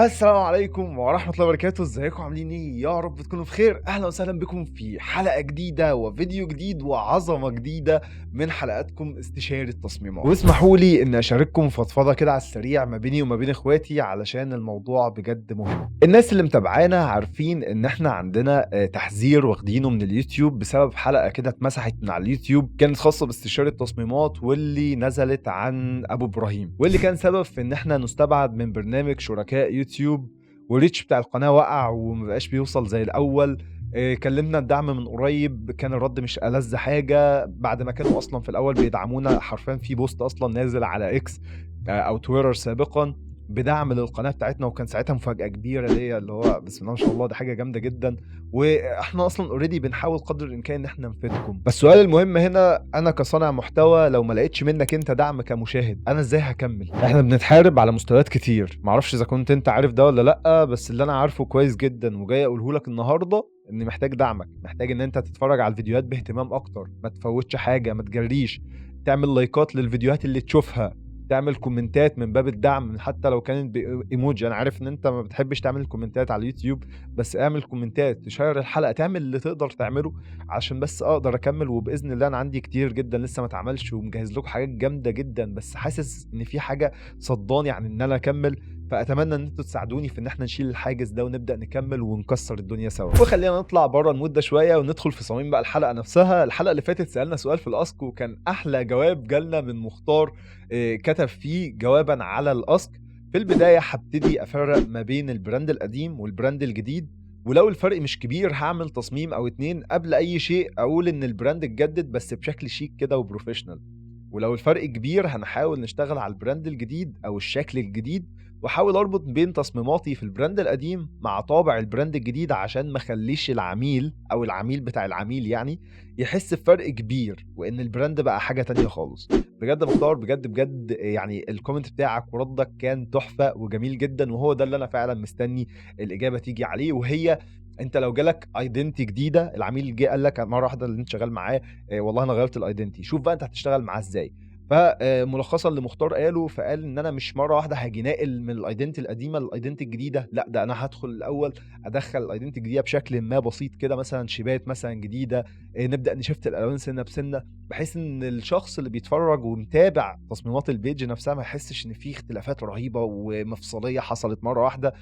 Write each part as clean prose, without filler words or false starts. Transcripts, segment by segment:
السلام عليكم ورحمة الله وبركاته، ازيكم عاملين ايه؟ يا رب تكونوا بخير. اهلا وسهلا بكم في حلقة جديدة وفيديو جديد وعظمة جديدة من حلقاتكم استشاري التصميمات. واسمحوا لي ان اشارككم فضفضة كده على السريع ما بيني وما بين اخواتي علشان الموضوع بجد مهم. الناس اللي متابعانا عارفين ان احنا عندنا تحذير واخدينه من اليوتيوب بسبب حلقة كده اتمسحت من على اليوتيوب، كانت خاصة باستشاري التصميمات واللي نزلت عن ابو ابراهيم، واللي كان سبب في ان احنا نستبعد من برنامج شركاء يوتيوب، والريتش بتاع القناة وقع ومبقاش بيوصل زي الأول. كلمنا الدعم من قريب، كان الرد مش ألذ حاجة بعد ما كانوا أصلا في الأول بيدعمونا حرفيا في بوست أصلا نازل على إكس أو تويتر سابقا بدعم للقناة بتاعتنا، وكان ساعتها مفاجأة كبيرة ليا اللي هو بسم الله ما شاء الله، دي حاجة جامدة جدا. واحنا اصلا اوريدي بنحاول قدر الامكان ان احنا نفيدكم، بس السؤال المهم هنا، انا كصانع محتوى لو ما لقيتش منك انت دعم كمشاهد انا ازاي هكمل؟ احنا بنتحارب على مستويات كتير، معرفش اذا كنت انت عارف ده ولا لا، بس اللي انا عارفه كويس جدا وجاي اقوله لك النهارده اني محتاج دعمك، محتاج ان انت تتفرج على الفيديوهات باهتمام اكتر، ما تفوتش حاجه، ما تجريش، تعمل لايكات للفيديوهات اللي تشوفها، تعمل كومنتات من باب الدعم حتى لو كانت بايموجي. انا عارف ان انت ما بتحبش تعمل كومنتات على اليوتيوب، بس اعمل كومنتات، تشير الحلقه، تعمل اللي تقدر تعمله عشان بس اقدر اكمل. وباذن الله انا عندي كتير جدا لسه ما اتعملش ومجهز لكم حاجات جامده جدا، بس حاسس ان في حاجه صداني عن ان انا اكمل، فاتمنى ان انتوا تساعدوني في ان احنا نشيل الحاجز ده ونبدا نكمل ونكسر الدنيا سوا. وخلينا نطلع بره المود ده شويه وندخل في صميم بقى الحلقه نفسها. الحلقه اللي فاتت سالنا سؤال في الاسك، وكان احلى جواب جالنا من مختار، كتب فيه جوابا على الاسك: في البدايه هبتدي افرق ما بين البراند القديم والبراند الجديد، ولو الفرق مش كبير هعمل تصميم او اتنين قبل اي شيء اقول ان البراند اتجدد بس بشكل شيك كده وبروفيشنال، ولو الفرق كبير هنحاول نشتغل على البراند الجديد او الشكل الجديد، واحاول اربط بين تصميماتي في البراند القديم مع طابع البراند الجديد عشان ما اخليش العميل او العميل بتاع العميل يعني يحس بفرق كبير وان البراند بقى حاجة تانية خالص. بجد مختار، بجد بجد يعني الكومنت بتاعك وردك كان تحفة وجميل جدا، وهو ده اللي انا فعلا مستني الاجابة تيجي عليه. وهي انت لو جالك ايدنتي جديده، العميل جه قال لك مره واحده اللي انت شغال معاه والله انا غيرت الايدنتي، شوف بقى انت هتشتغل معاه ازاي. فملخصا اللي مختار قاله، فقال ان انا مش مره واحده هاجي ناقل من الايدنتي القديمه للايدنتي الجديده، لا ده انا هدخل الاول ادخل الايدنتي الجديده بشكل ما بسيط كده، مثلا شيبات مثلا جديده، نبدا نشفت الالوان سنه بسنه، بحيث ان الشخص اللي بيتفرج ومتابع تصميمات البيج نفسها ما يحسش ان في اختلافات رهيبه ومفصليه حصلت مره واحده،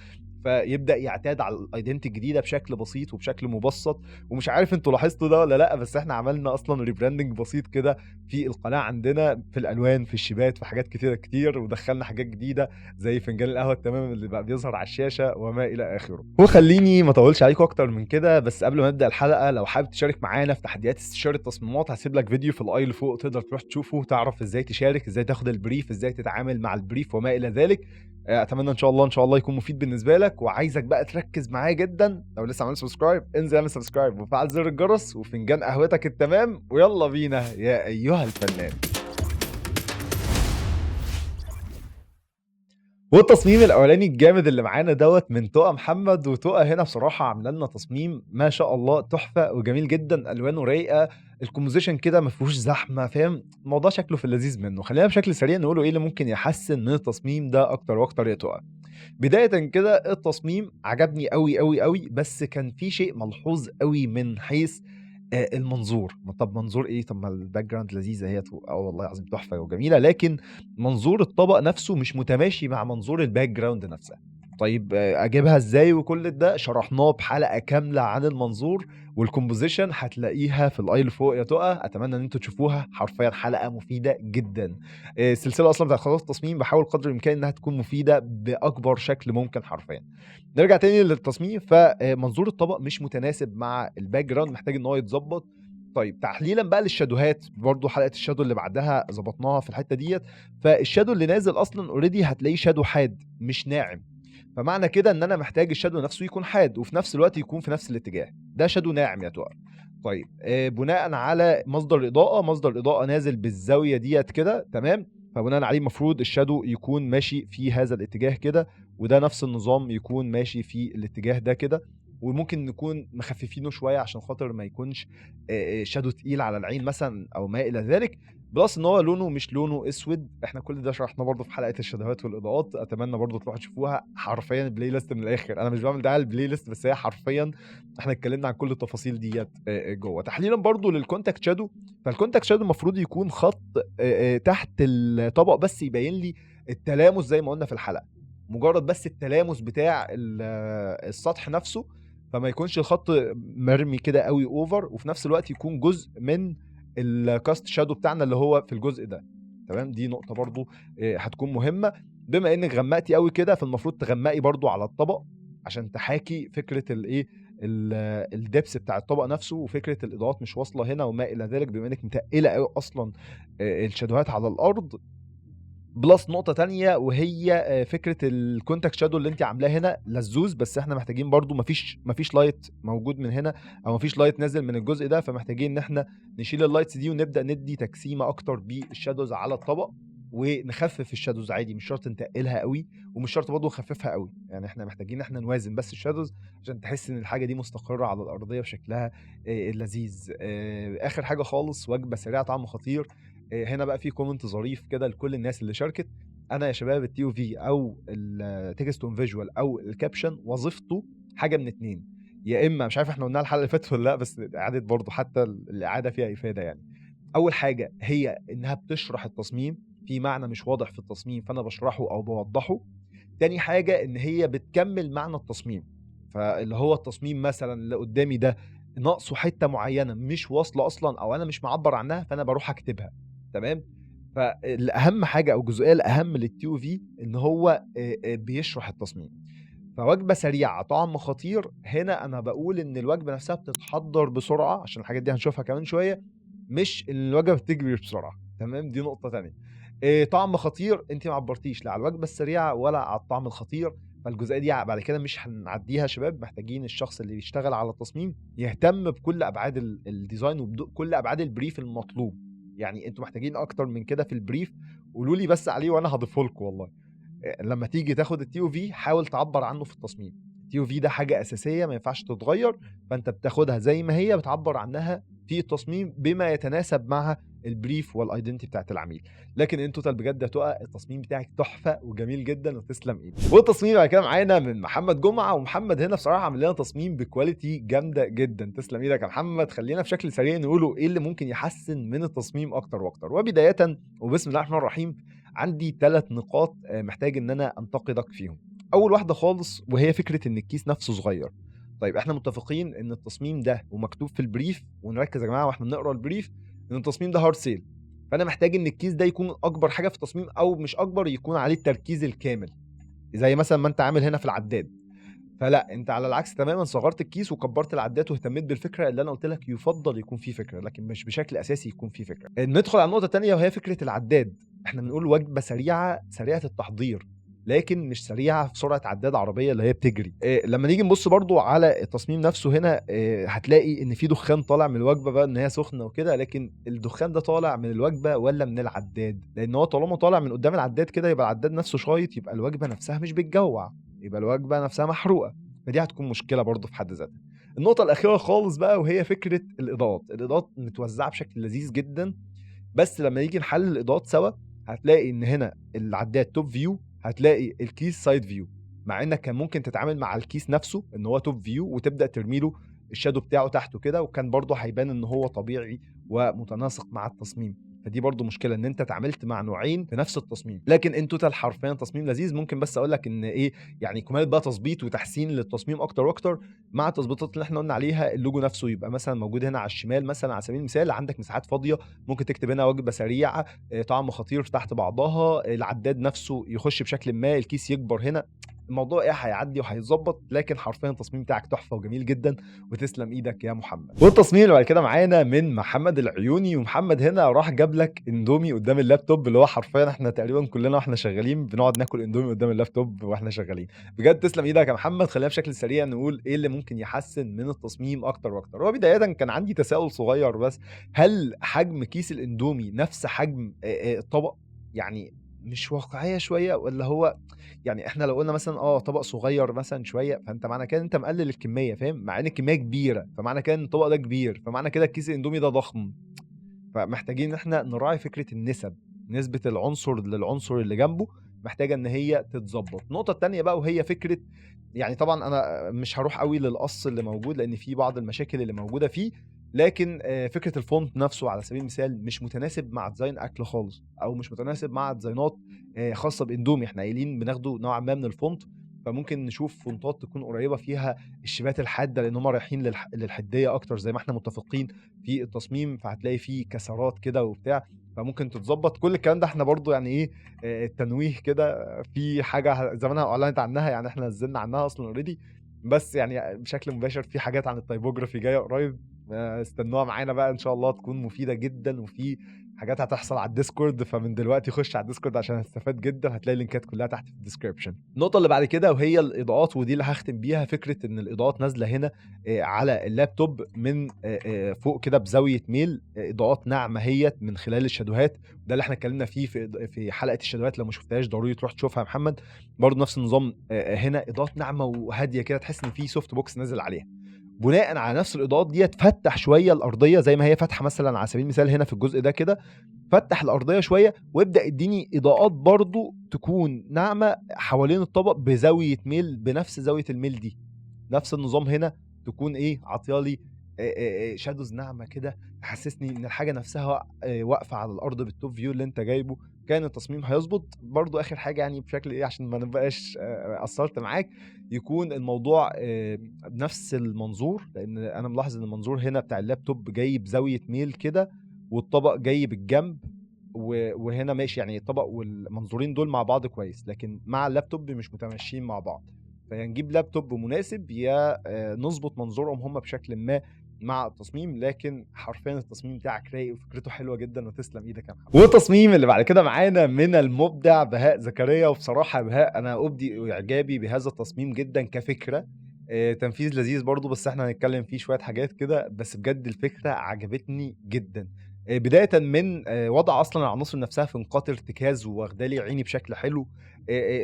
فيبدا يعتاد على الايدنتي الجديده بشكل بسيط وبشكل مبسط. ومش عارف انتوا لاحظتوا ده ولا لا، بس احنا عملنا اصلا ريبراندنج بسيط كده في القناه عندنا، في الالوان، في الشيبات، في حاجات كتيره كتير، ودخلنا حاجات جديده زي فنجان القهوه التمام اللي بقى بيظهر على الشاشه وما الى اخره. وخليني ما اطولش عليكم اكتر من كده، بس قبل ما نبدا الحلقه، لو حابب تشارك معانا في تحديات استشاره التصميمات هسيب لك فيديو في الاي اللي فوق تقدر تروح تشوفه، تعرف ازاي تشارك، ازاي تاخد البريف، ازاي تتعامل مع البريف وما الى ذلك. اتمنى ان شاء الله يكون مفيد بالنسبه لك، وعايزك بقى تركز معايا جدا. لو لسه عامل سبسكرايب انزل اعمل سبسكرايب وفعل زر الجرس وفنجان قهوتك التمام، ويلا بينا يا ايها الفنان. والتصميم الاولاني الجامد اللي معانا دوت من تقى محمد، وتقى هنا بصراحه عامله لنا تصميم ما شاء الله تحفه وجميل جدا، الوانه رايقه، الكومبوزيشن كده ما فيهوش زحمه، فاهم الموضوع شكله في اللذيذ منه. خلينا بشكل سريع نقوله ايه اللي ممكن يحسن من التصميم ده اكتر واكتر يا تقى. بداية كده التصميم عجبني أوي، أوي، أوي، بس كان في شيء ملحوظ أوي من حيث المنظور. طب منظور إيه؟ طب ما الbackground لذيذة أهيّة والله العظيم تحفة وجميلة، لكن منظور الطبق نفسه مش متماشي مع منظور الbackground نفسها. طيب أجيبها إزاي؟ وكل ده شرحناه بحلقة كاملة عن المنظور والcomposition، هتلاقيها في الi اللي فوق يا تُقى، أتمنى إن أنتم تشوفوها، حرفيًا حلقة مفيدة جدًا. السلسلة أصلًا بتاعة خطوات التصميم باحاول قدر الإمكان إنها تكون مفيدة بأكبر شكل ممكن حرفيًا. نرجع تاني للتصميم، فمنظور الطبق مش متناسب مع الbackground، محتاج إن هو يتضبط. طيب تحليلًا بقى للشادوهات، برضه حلقة الشادو اللي بعدها ضبطناها في الحتة ديّة، فالشادو اللي نازل أصلًا already هتلاقيه شادو حاد مش ناعم، فمعنى كده إن أنا محتاج الشادو نفسه يكون حاد وفي نفس الوقت يكون في نفس الاتجاه، ده شادو ناعم يا تُقى. طيب بناءً على مصدر الإضاءة، مصدر الإضاءة نازل بالزاوية ديّة كده تمام، فبناءً عليه المفروض الشادو يكون ماشي في هذا الاتجاه كده، وده نفس النظام يكون ماشي في الاتجاه ده كده، وممكن نكون مخففينه شويه عشان خاطر ما يكونش شادو تقيل على العين مثلا او ما الى ذلك. بلس ان هو لونه مش لونه اسود. احنا كل ده شرحناه برضو في حلقه الشادوهات والاضاءات، اتمنى برضو تروحوا تشوفوها. حرفيا بلاي ليست من الاخر، انا مش بعمل دعايه للبلاي ليست، بس هي حرفيا احنا اتكلمنا عن كل التفاصيل ديت جوه. تحليلا برضو للكونتاكت شادو، فالكونتاكت شادو المفروض يكون خط تحت الطبق بس يبين لي التلامس زي ما قلنا في الحلقه، مجرد بس التلامس بتاع السطح نفسه، فما يكونش الخط مرمي كده قوي اوفر، وفي نفس الوقت يكون جزء من الكاست شادو بتاعنا اللي هو في الجزء ده. تمام، دي نقطه برضو هتكون مهمه. بما انك غمقتي قوي كده، فالمفروض تغمقي برضو على الطبق عشان تحاكي فكره الايه الدبس بتاع الطبق نفسه، وفكره الاضاءات مش واصله هنا وما الى ذلك، بما انك متقله قوي اصلا الشادوهات على الارض. بلس نقطة تانية وهي فكرة الكونتاكت شادو اللي انت عاملاه هنا لزوز، بس احنا محتاجين برضو مفيش لايت موجود من هنا، او مفيش لايت نازل من الجزء ده، فمحتاجين ان احنا نشيل اللايتس دي ونبدأ ندي تجسيمة اكتر بالشادوز على الطبق، ونخفف الشادوز عادي، مش شرط نتقلها قوي ومش شرط برضو نخففها قوي. يعني احنا محتاجين ان احنا نوازن بس الشادوز عشان تحس ان الحاجة دي مستقرة على الارضية بشكلها اللذيذ. اخر حاجة خالص، وجبة سريعة طعم خطير. هنا بقى في كومنت ظريف كده لكل الناس اللي شاركت. انا يا شباب التي او في او التكست اون فيجوال او الكابشن وظيفته حاجه من اتنين، يا اما مش عارف احنا قلناها الحلقه اللي فاتت ولا لا، بس اعاده برضو حتى الاعاده فيها افاده يعني. اول حاجه هي انها بتشرح التصميم، في معنى مش واضح في التصميم فانا بشرحه او بوضحه. تاني حاجه ان هي بتكمل معنى التصميم، فاللي هو التصميم مثلا اللي قدامي ده ناقصه حته معينه مش واصله اصلا او انا مش معبر عنها، فانا بروح اكتبها. تمام، فالاهم حاجه او الجزئيه الاهم للتي او في ان هو بيشرح التصميم. فوجبه سريعه طعم خطير، هنا انا بقول ان الوجبه نفسها بتتحضر بسرعه عشان الحاجات دي هنشوفها كمان شويه، مش ان الوجبه بتجري بسرعه. تمام، دي نقطه تانية. طعم خطير، انت ما عبرتيش لا على الوجبه السريعه ولا على الطعم الخطير، فالجزئيه دي بعد كده مش هنعديها يا شباب. محتاجين الشخص اللي بيشتغل على التصميم يهتم بكل ابعاد الديزاين وبكل ابعاد البريف المطلوب. يعني انتوا محتاجين اكتر من كده في البريف، قولوا لي بس عليه وانا هضيفه لكم والله. لما تيجي تاخد التي او في حاول تعبر عنه في التصميم. التي او في ده حاجه اساسيه ما ينفعش تتغير، فانت بتاخدها زي ما هي بتعبر عنها في التصميم بما يتناسب مع البريف والايدنتي بتاعت العميل. لكن ان توتال بجد يا تقى التصميم بتاعك تحفه وجميل جدا وتسلم ايدك. والتصميم بعد كده معانا من محمد جمعه، ومحمد هنا بصراحه عامل لنا تصميم بكواليتي جامده جدا. تسلم ايدك يا محمد. خلينا في شكل سريع نقوله ايه اللي ممكن يحسن من التصميم اكتر واكتر. وبدايه وبسم الله الرحمن الرحيم، عندي 3 نقاط محتاج ان انا انتقدك فيهم. اول واحده خالص وهي فكره ان الكيس نفسه صغير. طيب احنا متفقين ان التصميم ده ومكتوب في البريف، ونركز يا جماعه واحنا بنقرا البريف، ان التصميم ده هارد سيل، فانا محتاج ان الكيس ده يكون اكبر حاجه في التصميم، او مش اكبر، يكون عليه التركيز الكامل زي مثلا ما انت عامل هنا في العداد. فلا، انت على العكس تماما صغرت الكيس وكبرت العداد واهتميت بالفكره اللي انا قلت لك يفضل يكون فيه فكره، لكن مش بشكل اساسي يكون فيه فكره. ندخل على النقطه الثانيه وهي فكره العداد. احنا بنقول وجبه سريعه سريعه التحضير، لكن مش سريعه في سرعه عداد عربيه اللي هي بتجري. لما نيجي نبص برضو على التصميم نفسه هنا هتلاقي ان في دخان طالع من الوجبه بقى ان هي سخنه وكده، لكن الدخان ده طالع من الوجبه ولا من العداد؟ لان هو طالما طالع من قدام العداد كده يبقى العداد نفسه شايط، يبقى الوجبه نفسها مش بتجوع، يبقى الوجبه نفسها محروقه، فدي هتكون مشكله برضو في حد ذاتها. النقطه الاخيره خالص بقى وهي فكره الاضاءات متوزعه بشكل لذيذ جدا، بس لما نيجي نحلل الاضاءات سوا هتلاقي ان هنا العداد توب فيو، هتلاقي الكيس سايد فيو، مع انك كان ممكن تتعامل مع الكيس نفسه ان هو توب فيو وتبدا ترمي له الشادو بتاعه تحته كده، وكان برضه هيبان ان هو طبيعي ومتناسق مع التصميم. فدي برضو مشكله ان انت اتعاملت مع نوعين في نفس التصميم، لكن ان توتال حرفيا تصميم لذيذ. ممكن بس اقول لك ان ايه، يعني كمال بقى تظبيط وتحسين للتصميم اكتر واكتر مع التظبيطات اللي احنا قلنا عليها. اللوجو نفسه يبقى مثلا موجود هنا على الشمال مثلا على سبيل المثال، عندك مساحات فاضيه ممكن تكتب هنا وجبه سريعه طعم خطير تحت بعضها. العداد نفسه يخش بشكل ما، الكيس يكبر هنا، الموضوع ايه هيعدي وهيتظبط. لكن حرفيا التصميم بتاعك تحفه وجميل جدا وتسلم ايدك يا محمد. والتصميم اللي بعد كده معانا من محمد العيوني، ومحمد هنا راح جاب لك اندومي قدام اللابتوب، اللي هو حرفيا احنا تقريبا كلنا واحنا شغالين بنقعد ناكل اندومي قدام اللابتوب واحنا شغالين. بجد تسلم ايدك يا محمد. خلينا بشكل سريع نقول ايه اللي ممكن يحسن من التصميم اكتر واكتر. هو بدايه كان عندي تساؤل صغير بس، هل حجم كيس الاندومي نفس حجم الطبق؟ يعني مش واقعيه شويه، ولا هو يعني احنا لو قلنا مثلا طبق صغير مثلا شويه، فانت معنى كده انت مقلل الكميه، فاهم؟ مع ان الكميه كبيره، فمعنى كده ان الطبق ده كبير، فمعنى كده الكيس الاندومي ده ضخم. فمحتاجين ان احنا نراعي فكره النسب، نسبه العنصر للعنصر اللي جنبه محتاجه ان هي تتظبط. النقطه التانيه بقى وهي فكره، يعني طبعا انا مش هروح قوي للقص اللي موجود لان في بعض المشاكل اللي موجوده فيه، لكن فكره الفونت نفسه على سبيل المثال مش متناسب مع ديزاين اكل خالص، او مش متناسب مع ديزاينات خاصه باندومي. احنا قايلين بناخده نوعا ما من الفونت، فممكن نشوف فونتات تكون قريبه فيها الشبات الحاده، لان هم رايحين للحديه اكتر زي ما احنا متفقين في التصميم، فهتلاقي فيه كسرات كده وبتاع، فممكن تتظبط كل الكلام ده. احنا برضو يعني ايه التنويه كده في حاجه زمانها اعلنت عنها، يعني احنا نزلنا عنها اصلا اوريدي، بس يعني بشكل مباشر في حاجات عن التايبوجرافي جايه قريب، استنوها معانا بقى ان شاء الله، تكون مفيده جدا، وفي حاجات هتحصل على الديسكورد، فمن دلوقتي خش على الديسكورد عشان هتستفاد جدا، هتلاقي اللينكات كلها تحت في الديسكربشن. النقطه اللي بعد كده وهي الاضاءات، ودي اللي هختم بيها، فكره ان الاضاءات نازله هنا على اللابتوب من فوق كده بزاويه ميل، اضاءات ناعمه هي من خلال الشادوهات. ده اللي احنا اتكلمنا فيه في حلقه الشادوهات، لو ما شفتهاش ضروري تروح تشوفها يا محمد. برضه نفس النظام، هنا اضاءات ناعمه وهاديه كده، تحس ان في سوفت بوكس نازل عليها. بناء على نفس الاضاءات دي تفتح شويه الارضيه زي ما هي فاتحه مثلا على سبيل المثال هنا في الجزء ده كده، فتح الارضيه شويه وابدا اديني اضاءات برضو تكون ناعمه حوالين الطبق بزاويه ميل، بنفس زاويه الميل دي. نفس النظام هنا تكون ايه عطيالي شادوز ناعمه كده، تحسسني ان الحاجه نفسها واقفه على الارض بالتوب فيو اللي انت جايبه. كان التصميم هيظبط برضو. اخر حاجه يعني بشكل ايه عشان ما نبقاش قصرت معاك، يكون الموضوع بنفس المنظور، لان انا ملاحظ ان المنظور هنا بتاع اللابتوب جاي بزاويه ميل كده، والطبق جاي بالجنب، وهنا ماشي، يعني الطبق والمنظورين دول مع بعض كويس، لكن مع اللابتوب مش متماشيين مع بعض. فيا نجيب لابتوب مناسب، يا نظبط منظورهم هم بشكل ما مع التصميم. لكن حرفيا التصميم بتاعك رايق وفكرته حلوه جدا، وتسلم ايدك يا محمد. والتصميم اللي بعد كده معانا من المبدع بهاء زكريا، وبصراحه بهاء انا ابدي اعجابي بهذا التصميم جدا كفكره. تنفيذ لذيذ برضو، بس احنا هنتكلم فيه شويه حاجات كده، بس بجد الفكره عجبتني جدا. بدايه من وضع اصلا العناصر نفسها في نقاط ارتكاز واخدالي عيني بشكل حلو،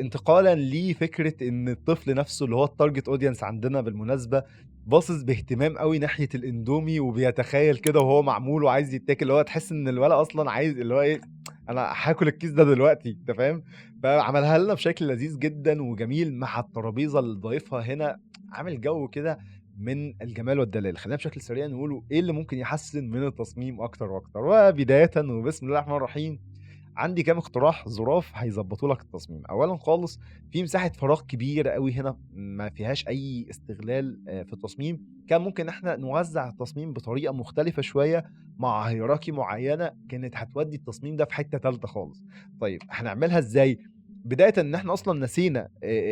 انتقالا لفكره ان الطفل نفسه اللي هو التارجت اودينس عندنا بالمناسبه باصص باهتمام قوي ناحيه الاندومي، وبيتخيل كده وهو معمول وعايز يتاكل، اللي هو تحس ان الولد اصلا عايز اللي هو ايه، انا هاكل الكيس ده دلوقتي، انت فاهم؟ فعملها لنا بشكل لذيذ جدا وجميل مع الترابيزه اللي ضايفها هنا، عامل جو كده من الجمال والدلال. خلينا بشكل سريع نقوله ايه اللي ممكن يحسن من التصميم اكتر واكتر. وبدايه وبسم الله الرحمن الرحيم، عندي كام اقتراح ظراف هيظبطوا لك التصميم. اولا خالص، في مساحه فراغ كبيره قوي هنا ما فيهاش اي استغلال في التصميم. كان ممكن احنا نوزع التصميم بطريقه مختلفه شويه مع هيراركي معينه، كانت هتودي التصميم ده في حته ثالثه خالص. طيب هنعملها ازاي؟ بدايه ان احنا اصلا نسينا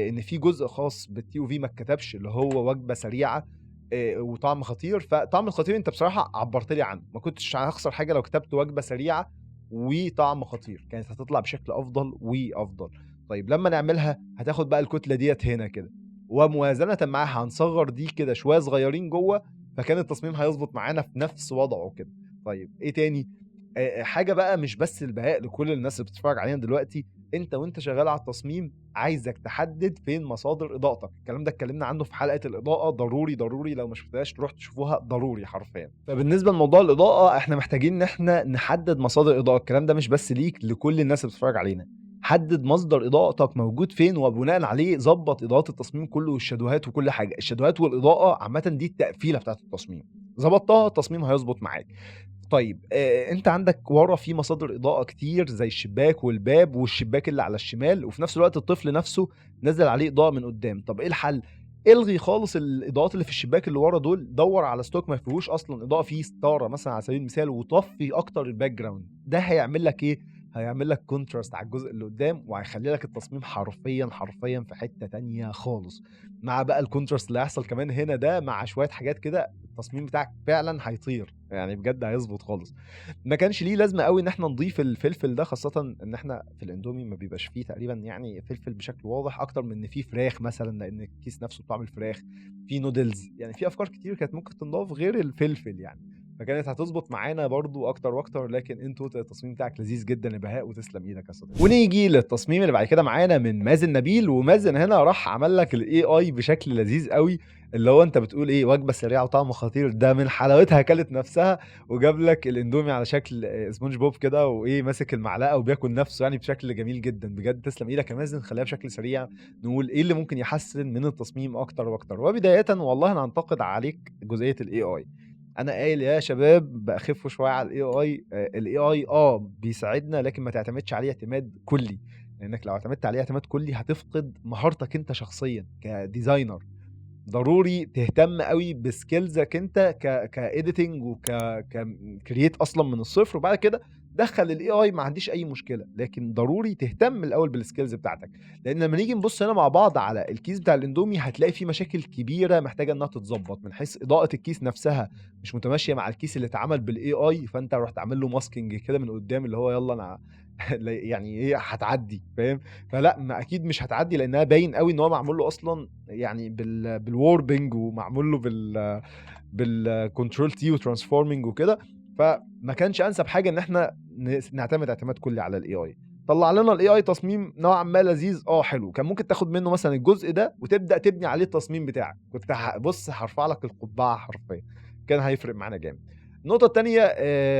ان في جزء خاص بالتي او في ما اتكتبش، اللي هو وجبه سريعه وطعم خطير. فطعم الخطير انت بصراحه عبرت لي عنه، ما كنتش هخسر حاجه لو كتبت وجبه سريعه وطعم خطير، كانت هتطلع بشكل افضل وافضل. طيب لما نعملها هتاخد بقى الكتله ديت هنا كده، وموازنه معاها هنصغر دي كده شويه صغيرين جوه، فكان التصميم هيظبط معانا في نفس وضعه كده. طيب ايه تاني؟ حاجه بقى مش بس البهاء، لكل الناس اللي بتتفرج علينا دلوقتي، انت وانت شغال على التصميم عايزك تحدد فين مصادر اضاءتك. الكلام ده اتكلمنا عنه في حلقه الاضاءه، ضروري ضروري لو ما شفتهاش تروح تشوفوها ضروري حرفيا. فبالنسبه لموضوع الاضاءه احنا محتاجين ان احنا نحدد مصادر اضاءه. الكلام ده مش بس ليك، لكل الناس اللي بتتفرج علينا. حدد مصدر اضاءتك موجود فين، وبناء عليه ظبط اضاءه التصميم كله والشادوهات وكل حاجه. الشادوهات والاضاءه عامه دي التقفيله بتاعه التصميم، ظبطتها التصميم هيظبط معاك. طيب انت عندك ورا في مصادر اضاءه كتير زي الشباك والباب والشباك اللي على الشمال، وفي نفس الوقت الطفل نفسه نزل عليه اضاءه من قدام. طب ايه الحل؟ الغي خالص الاضاءات اللي في الشباك اللي ورا دول، دور على ستوك ما فيهوش اصلا اضاءه، فيه ستاره مثلا على سبيل المثال، وطفي اكتر الباك جراوند. ده هيعمل لك ايه؟ هيعمل لك كونتراست على الجزء اللي قدام، وهيخلي لك التصميم حرفيا حرفيا في حته تانية خالص. مع بقى الكونتراست اللي هيحصل كمان هنا ده مع شويه حاجات كده، التصميم بتاعك فعلا هيطير، يعني بجد هيظبط خالص. ما كانش ليه لازمه قوي ان احنا نضيف الفلفل ده، خاصه ان احنا في الاندومي ما بيبقاش فيه تقريبا يعني فلفل بشكل واضح اكتر من ان فيه فراخ مثلا، لان الكيس نفسه بطعم الفراخ، في نودلز، يعني في افكار كتير كانت ممكن تنضاف غير الفلفل يعني. فكانت هتظبط معانا برضو اكتر واكتر. لكن انتوا التصميم بتاعك لذيذ جدا يا بهاء، وتسلم ايدك يا صديقي. ونيجي للتصميم اللي بعد كده معانا من مازن نبيل. ومازن هنا راح عمل لك الاي اي بشكل لذيذ قوي، اللي هو انت بتقول ايه وجبه سريعه وطعم خطير، ده من حلاوتها كلت نفسها. وجاب لك الاندومي على شكل سبونج بوب كده، وايه ماسك المعلقه وبياكل نفسه يعني بشكل جميل جدا. بجد تسلم ايدك يا مازن. خليها بشكل سريع نقول ايه اللي ممكن يحسن من التصميم اكتر واكتر. وبدايه والله انا هنتقد عليك جزئيه الاي اي. انا قايل يا شباب بقى خفوا شويه على الاي اي. الاي اي بيساعدنا، لكن ما تعتمدش عليه اعتماد كلي، لانك لو اعتمدت عليه اعتماد كلي هتفقد مهارتك انت شخصيا كديزاينر. ضروري تهتم قوي بسكيلزك انت كايديتنج ككرييت اصلا من الصفر، وبعد كده دخل الاي اي، ما عنديش اي مشكله. لكن ضروري تهتم الاول بالسكيلز بتاعتك، لان لما نيجي نبص هنا مع بعض على الكيس بتاع الاندومي هتلاقي فيه مشاكل كبيره محتاجه انها تتظبط، من حيث اضاءه الكيس نفسها مش متماشيه مع الكيس اللي اتعمل بالاي اي. فانت رحت عامل له ماسكينج كده من قدام، اللي هو يلا انا يعني ايه هتعدي، فاهم؟ فلا، ما اكيد مش هتعدي، لانها باين قوي ان هو معمول له اصلا يعني بالووربنج، ومعمول له بالكنترول تي وترانسفورمينج وكده. فما كانش انسب حاجه ان احنا نعتمد اعتماد كلي على الاي اي. طلع لنا الاي اي تصميم نوعا ما لذيذ، حلو. كان ممكن تاخد منه مثلا الجزء ده وتبدا تبني عليه التصميم بتاعك. كنت بص هرفع لك القبعه حرفيا، كان هيفرق معانا جامد. النقطة التانية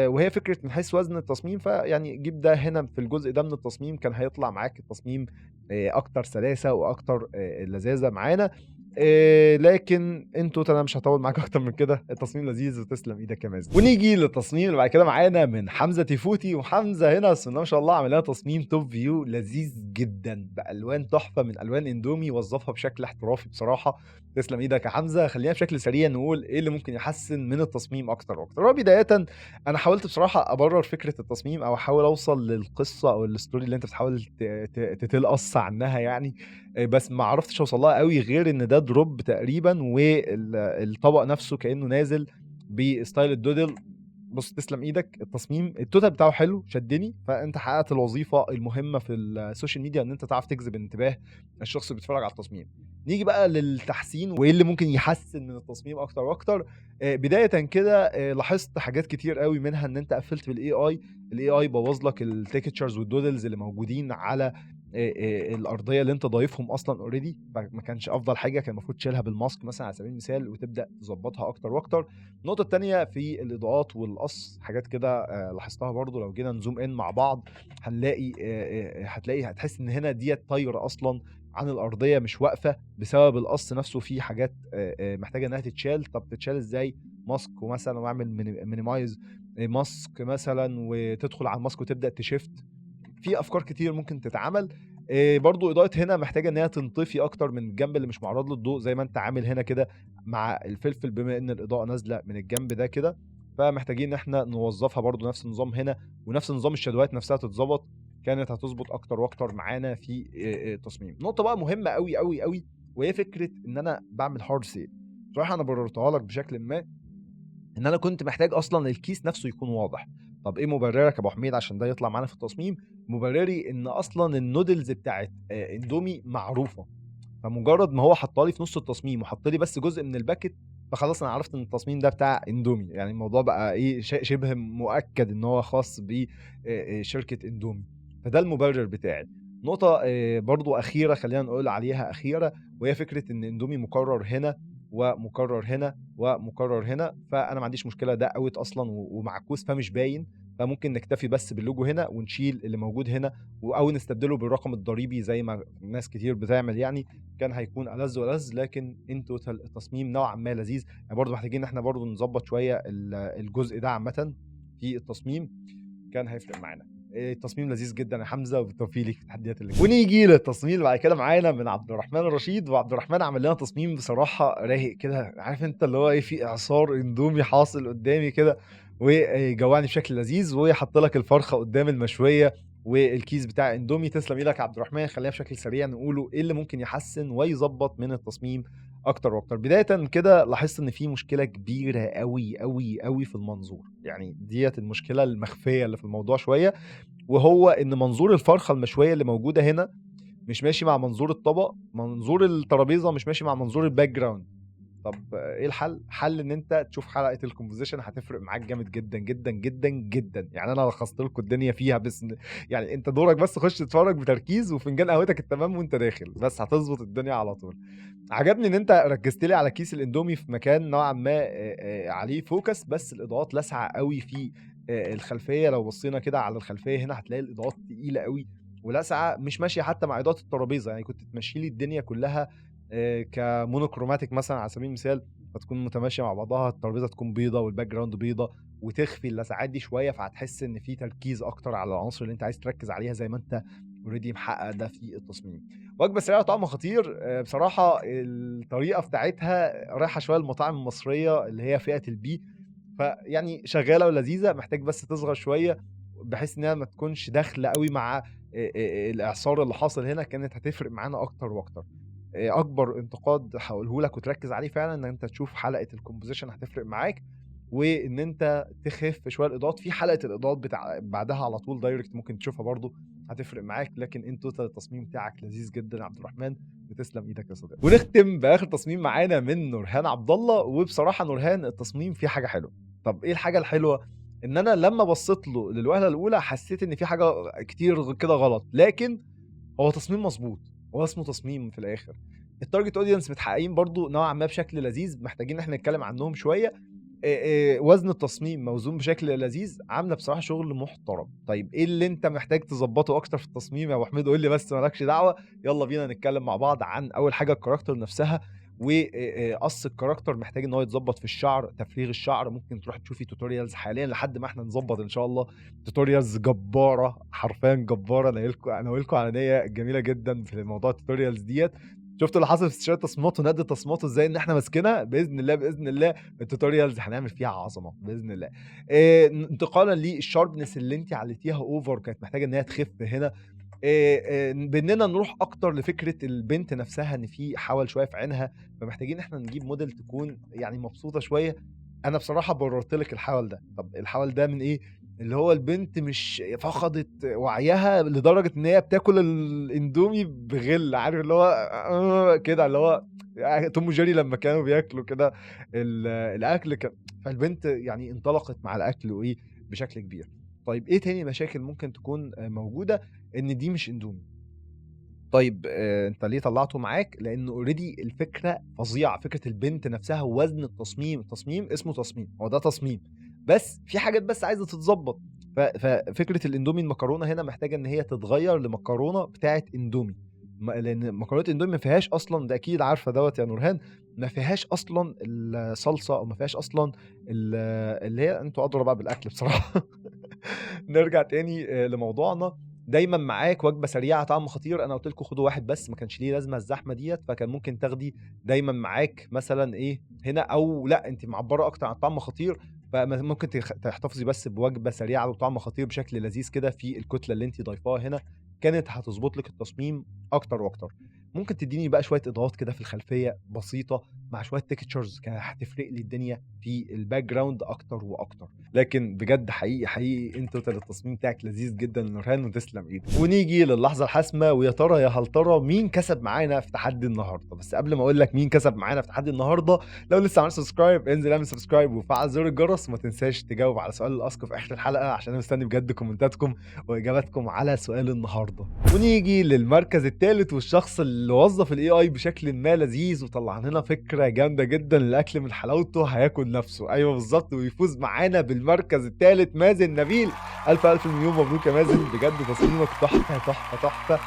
وهي فكرة من حيث وزن التصميم، فيعني جيب ده هنا في الجزء ده من التصميم كان هيطلع معاك التصميم أكتر سلاسة وأكتر لذاذة معانا. لكن انتوا انا مش هطول معاك اكتر من كده. التصميم لذيذ وتسلم ايدك يا مازن. ونيجي للتصميم اللي بعد كده معانا من حمزه تيفوتي. وحمزه هنا بسم الله ما شاء الله عمل لنا تصميم توب فيو لذيذ جدا بالوان تحفه من الوان اندومي، وظفها بشكل احترافي بصراحه. تسلم ايدك يا حمزه. خلينا بشكل سريع نقول ايه اللي ممكن يحسن من التصميم اكتر واكتر. وبدايه انا حاولت بصراحه ابرر فكره التصميم، او احاول اوصل للقصه او الستوري اللي انت بتحاول تتلقص عنها يعني. بس ما عرفتش اوصل لها قوي، غير ان ده دروب تقريبا، والطبق نفسه كانه نازل بستايل الدودل. بص تسلم ايدك. التصميم التوتال بتاعه حلو شدني، فانت حققت الوظيفه المهمه في السوشيال ميديا، ان انت تعرف تجذب انتباه الشخص اللي بيتفرج على التصميم. نيجي بقى للتحسين وايه اللي ممكن يحسن من التصميم اكتر واكتر. بدايه كده لاحظت حاجات كتير قوي، منها ان انت قفلت بالاي اي. الاي اي بوظ لك التكتشرز والدودلز اللي موجودين على الارضيه اللي انت ضايفهم اصلا اوريدي. ما كانش افضل حاجه، كان المفروض تشيلها بالماسك مثلا على سبيل المثال، وتبدا تظبطها اكتر واكتر. النقطه الثانيه في الاضاءات والقص، حاجات كده لاحظتها برضو. لو جينا نزوم ان مع بعض هتلاقي هتحس ان هنا ديت طايره اصلا عن الارضيه، مش واقفه بسبب القص نفسه. في حاجات محتاجه انها تتشال. طب تتشال ازاي؟ ماسك ومثلا، واعمل مينيمايز ماسك مثلا، وتدخل على الماسك وتبدا تشيفت. في افكار كتير ممكن تتعمل. برضو اضاءه هنا محتاجه ان هي تنطفي اكتر من الجنب اللي مش معرض للضوء، زي ما انت عامل هنا كده مع الفلفل، بما ان الاضاءه نازله من الجنب ده كده. فمحتاجين ان احنا نوظفها برضو نفس النظام هنا، ونفس نظام الشادوات نفسها تتظبط. كانت هتظبط اكتر واكتر معانا في التصميم. نقطه بقى مهمه قوي قوي قوي، وهي فكره ان انا بعمل هارد سيل. بصراحه انا بررتها لك بشكل ما، ان انا كنت محتاج اصلا الكيس نفسه يكون واضح. طب ايه مبررك يا ابو حميد عشان ده يطلع معانا في التصميم؟ مبرري ان اصلا النودلز بتاعت اندومي معروفه. فمجرد ما هو حطها لي في نص التصميم وحط لي بس جزء من الباكت، فخلاص انا عرفت ان التصميم ده بتاع اندومي. يعني الموضوع بقى ايه شبه مؤكد ان هو خاص بشركه اندومي. فده المبرر بتاعي. نقطه برضو اخيره خلينا نقول عليها اخيره، وهي فكره ان اندومي مكرر هنا ومكرر هنا ومكرر هنا. فانا ما عنديش مشكله، ده اوت اصلا ومعكوس فمش باين. فممكن نكتفي بس باللوجو هنا ونشيل اللي موجود هنا، او نستبدله بالرقم الضريبي زي ما ناس كتير بتعمل يعني. كان هيكون ألذ ولذ. لكن انتوا التصميم نوعا ما لذيذ يعني. برضو محتاجين ان احنا برضو نظبط شويه الجزء ده عامه في التصميم، كان هيفرق معانا. التصميم لذيذ جدا يا حمزه، وبالتوفيق ليك في التحديات اللي ونيجي للتصميم اللي بعد كده معانا من عبد الرحمن الرشيد. وعبد الرحمن عمل لنا تصميم بصراحه رايق كده، عارف انت اللي هو ايه، في اعصار اندومي حاصل قدامي كده وجوعني بشكل لذيذ، وحط لك الفرخه قدام المشويه والكيس بتاع اندومي. تسلم ايدك يا عبد الرحمن. خلينا بشكل سريع نقوله ايه اللي ممكن يحسن ويظبط من التصميم اكتر واكتر. بدايه كده لاحظت ان في مشكله كبيره قوي قوي قوي في المنظور، يعني ديت المشكله المخفيه اللي في الموضوع شويه، وهو ان منظور الفرخه المشويه اللي موجوده هنا مش ماشي مع منظور الطبق. منظور الترابيزه مش ماشي مع منظور الباك جراوند. طب ايه الحل؟ حل ان انت تشوف حلقه الكومبوزيشن، هتفرق معاك جامد جدا جدا جدا جدا. يعني انا لخصت لكم الدنيا فيها، بس يعني انت دورك بس خش تتفرج بتركيز وفنجان قهوتك التمام وانت داخل، بس هتظبط الدنيا على طول. عجبني ان انت ركزت لي على كيس الاندومي في مكان نوعا ما عليه فوكس، بس الاضاءات لاسعه قوي في الخلفيه. لو بصينا كده على الخلفيه هنا هتلاقي الاضاءات تقيله قوي ولاسعه، مش ماشيه حتى مع اضاءه الترابيزه. يعني كنت تمشي لي الدنيا كلها كمونوكروماتيك مثلا على سبيل المثال، فتكون متماشيه مع بعضها، الترابيزه تكون بيضه والباك جراوند بيضه، وتخفي اللسعات دي شويه، فهتحس ان في تركيز اكتر على العناصر اللي انت عايز تركز عليها زي ما انت اوريدي محقق ده في التصميم. وجبه سريعه طعمها خطير بصراحه. الطريقه بتاعتها رايحه شويه المطاعم المصريه اللي هي فئه البي، فيعني شغاله ولذيذه، محتاج بس تصغر شويه بحيث انها ما تكونش داخله قوي مع الاعصار اللي حاصل هنا، كانت هتفرق معانا اكتر واكتر. اكبر انتقاد هقوله لك وتركز عليه فعلا ان انت تشوف حلقه الكومبوزيشن هتفرق معاك، وان انت تخف شويه الاضاءات في حلقه الاضاءات بعدها على طول دايركت ممكن تشوفها برضو هتفرق معاك. لكن ان توتال التصميم بتاعك لذيذ جدا يا عبد الرحمن، بتسلم ايدك يا صديقي. ونختم باخر تصميم معانا من نورهان عبد الله. وبصراحه نورهان التصميم فيه حاجه حلوه. طب ايه الحاجه الحلوه؟ ان انا لما بصيت له للوهله الاولى حسيت ان في حاجه كتير كده غلط، لكن هو تصميم مظبوط، هو اسمه تصميم في الاخر. التارجت اودينس متحققين برضو نوعا ما بشكل لذيذ، محتاجين ان احنا نتكلم عنهم شويه. وزن التصميم موزون بشكل لذيذ، عامله بصراحه شغل محترم. طيب ايه اللي انت محتاج تظبطه اكتر في التصميم يا ابو حميد؟ قول لي بس، مالكش دعوه. يلا بينا نتكلم مع بعض عن اول حاجه الكاركتر نفسها. وقص الكاركتر محتاج ان هو يتظبط في الشعر، تفريغ الشعر. ممكن تروح تشوفي توتوريالز حاليا لحد ما احنا نظبط ان شاء الله. توتوريالز جباره، حرفيا جباره. انا لكم على نيه جميله جدا في موضوع التوتوريالز ديت. شفتوا اللي حصل في استشاره تصميمات ونقد تصميمات ازاي ان احنا ماسكينها؟ باذن الله باذن الله التوتوريالز هنعمل فيها عظمه باذن الله. انتقالا للشاربنس اللي انت عليتيها اوفر، كانت محتاجه ان هي تخف هنا. باننا نروح اكتر لفكره البنت نفسها، ان في حول شويه في عينها، فمحتاجين احنا نجيب موديل تكون يعني مبسوطه شويه. انا بصراحه بررت لك الحول ده. طب الحول ده من ايه؟ اللي هو البنت مش فقدت وعيها لدرجه ان هي بتاكل الاندومي بغل، عارف اللي هو كده، اللي هو توم وجيري لما كانوا بياكلوا كده الاكل فالبنت يعني انطلقت مع الاكل وايه بشكل كبير. طيب ايه تاني مشاكل ممكن تكون موجوده؟ ان دي مش اندومي. طيب انت ليه طلعته معاك؟ لانه اوريدي الفكره فظيعه، فكره البنت نفسها ووزن التصميم اسمه تصميم، هو ده تصميم، بس في حاجات بس عايزه تتظبط. ففكره الاندومي المكرونه هنا محتاجه ان هي تتغير لمكرونه بتاعه اندومي، لان مكرونه اندومي ما فيهاش اصلا، ده اكيد عارفه دوت يا نورهان، ما فيهاش اصلا الصلصه، او ما فيهاش اصلا اللي هي، انتوا ادرى بقى بالاكل بصراحه. نرجع تاني لموضوعنا. دايما معاك وجبه سريعه طعم خطير. انا قلت لكم خدوا واحد بس، ما كانش ليه لازمه الزحمه ديت، فكان ممكن تاخدي دايما معاك مثلا ايه هنا، او لا انت معبره اكتر عن طعم خطير، فممكن تحتفظي بس بوجبه سريعه وطعم خطير بشكل لذيذ كده في الكتله اللي انت ضايفاها هنا، كانت هتظبط لك التصميم اكتر واكتر. ممكن تديني بقى شويه اضاءات كده في الخلفيه بسيطه مع شويه تكتشرز، كانت هتفرق لي الدنيا في الباك جراوند اكتر واكتر. لكن بجد حقيقي حقيقي انت التصميم بتاعك لذيذ جدا نورهان، وتسلم ايدك. ونيجي للحظه الحاسمه، ويا ترى يا هل ترى مين كسب معانا في تحدي النهارده؟ بس قبل ما اقول لك مين كسب معانا في تحدي النهارده، لو لسه عملت سبسكرايب انزل اعمل سبسكرايب وفعل زر الجرس، وما تنساش تجاوب على سؤال الاسك في اخر الحلقه، عشان انا مستني بجد كومنتاتكم واجاباتكم على سؤال النهارده. ونيجي للمركز الثالث، والشخص اللي وظف الاي اي بشكل ما لذيذ وطلع لنا فكره جامده جدا، الاكل من حلاوته هياكل نفسه. ايوه بالظبط، ويفوز معانا بالمركز الثالث مازن نبيل. الف مليون مبروك يا مازن، بجد تصميمك تحفه تحفه تحفه.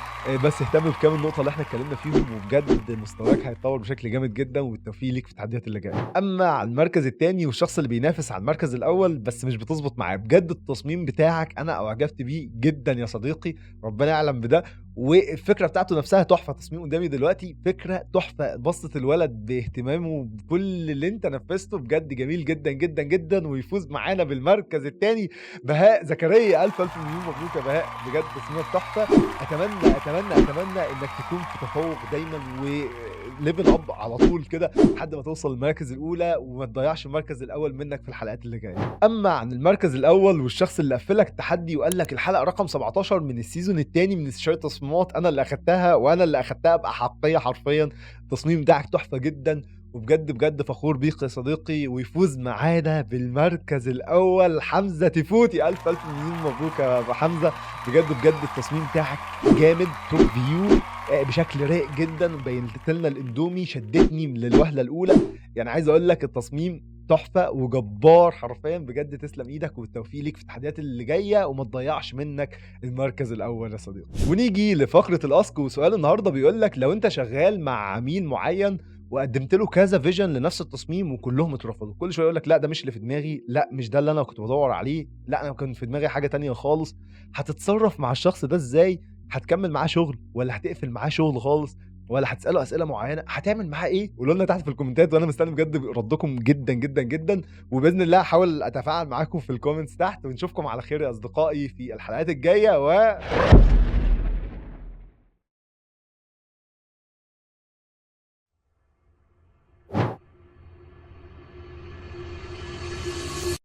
بس اهتم بكام النقطه اللي احنا اتكلمنا فيهم، وبجد مستواك هيتطور بشكل جامد جدا، والتوفيق ليك في التحديات اللي جايه. اما على المركز الثاني والشخص اللي بينافس على المركز الاول بس مش بتظبط معاه، بجد التصميم بتاعك انا اعجبت بيه جدا يا صديقي، ربنا يعلم بده. والفكره بتاعته نفسها تحفه، تصميم قدامي دلوقتي فكره تحفه، بصه الولد باهتمامه بكل اللي انت نفذته بجد جميل جدا جدا جدا. ويفوز معانا بالمركز الثاني بهاء زكريا. الف مليون مبروك يا بهاء، بجد تصميمك تحفه. اتمنى انك تكون في تفوق دايما وليفل اب على طول كده لحد ما توصل المراكز الاولى، وما تضيعش المركز الاول منك في الحلقات اللي جايه. اما عن المركز الاول والشخص اللي قفلك التحدي وقال لك الحلقه رقم 17 من السيزون الثاني من استشاره تصميمات انا اللي اخدتها، وانا اللي اخدتها باحقيه حرفيا، التصميم بتاعك تحفه جدا، وبجد بجد فخور بيك يا صديقي، ويفوز معانا بالمركز الأول حمزة تيفوتي. ألف ألف مليون مبروك يا أبو حمزة. بجد بجد التصميم بتاعك جامد، توب فيو بشكل رايق جدا، بينت لنا الاندومي، شدتني للوهلة الأولى. يعني عايز أقول لك التصميم تحفة وجبار حرفيا، بجد تسلم ايدك، والتوفيق ليك في التحديات اللي جاية، وما تضيعش منك المركز الأول يا صديقي. ونيجي لفقرة الأسك، وسؤال النهاردة بيقول لك لو أنت شغال مع عميل معين وقدمت له كذا فيجن لنفس التصميم وكلهم اترفضوا، كل شويه يقول لك لا ده مش اللي في دماغي، لا مش ده اللي انا كنت بدور عليه، لا انا كان في دماغي حاجه تانية خالص. هتتصرف مع الشخص ده ازاي؟ هتكمل معاه شغل، ولا هتقفل معاه شغل خالص، ولا هتساله اسئله معينه؟ هتعمل معاه ايه؟ قولوا لنا تحت في الكومنتات، وانا مستني بجد ردكم جدا جدا جدا. وباذن الله هحاول اتفاعل معاكم في الكومنتس تحت، ونشوفكم على خير يا اصدقائي في الحلقات الجايه.